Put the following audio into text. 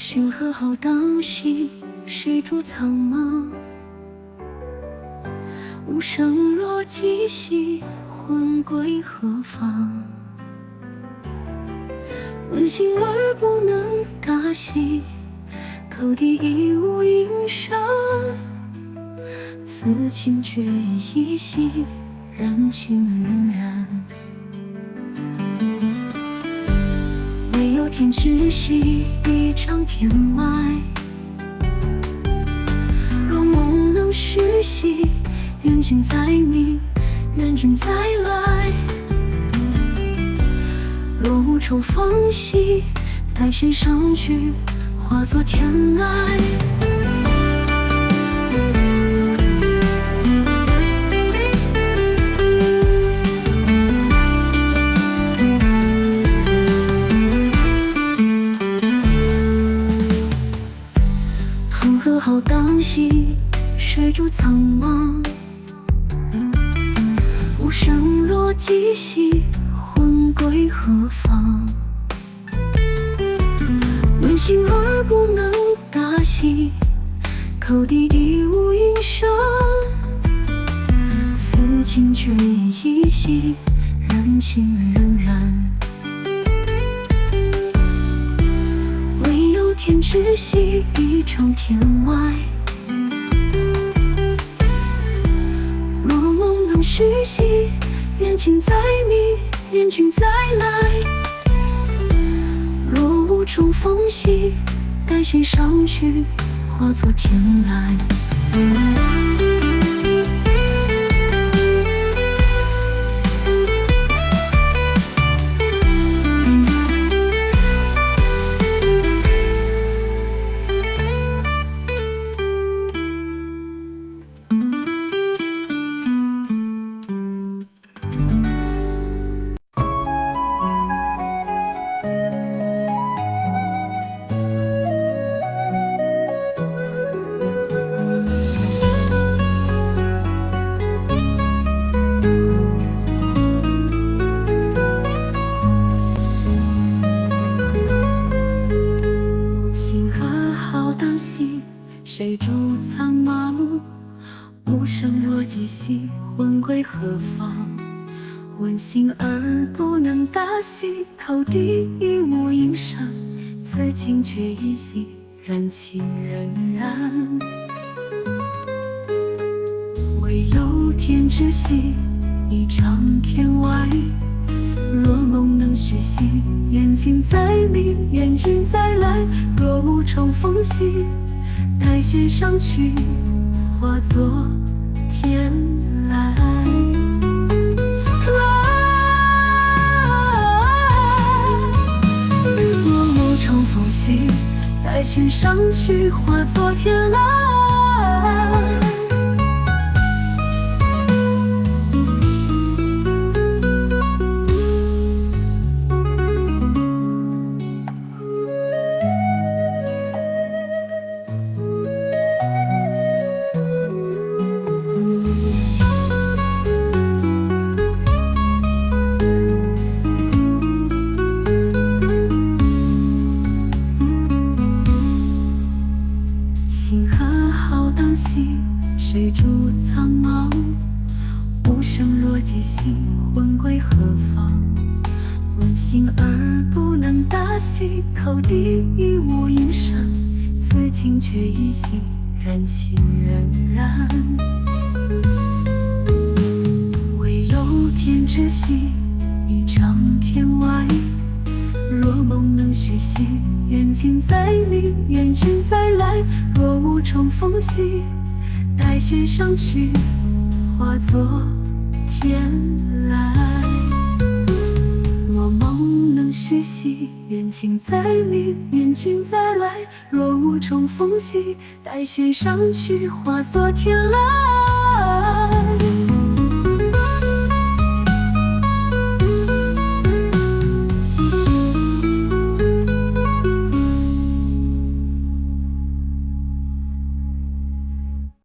星河浩荡兮，谁主苍茫？无声若寂兮，魂归何方？问心而不能答兮，口底亦无音声。此情却依稀，然情仍然。唯有天知悉，一场天外。若梦能续兮，缘尽再明，缘君再来。若无重逢兮，待弦上去，化作天籁。风河浩荡兮，谁主苍茫？无声若寂兮，魂归何方？问心而不能答兮，口底亦无音声。此情却依稀，然情仍然。唯有天知悉，一场天外。若梦能续兮，缘尽再明，缘君再来。若无重逢兮，待弦上去，化作天籁。谁主苍茫？无声若寂兮，魂归何方？问心而不能答兮，口底亦无音声。此情却依稀，然情仍然。唯有天知悉，一场天外。若梦能续兮，缘尽再明，缘君再来。若无重逢兮，待弦上去，化作天籁。若无重逢兮，待弦上去，化作天籁。星河浩荡兮，谁主苍茫？无声若寂兮，魂归何方？问心而不能答兮，口底亦无音声。此情却依稀，然情仍然。唯有天知悉，一场天外。若梦能续兮，缘尽再明，缘君再来。若无重逢兮，待弦上去，化作天籁。若梦能续兮，缘尽再明，缘君再来。若无重逢兮，待弦上去，化作天籁。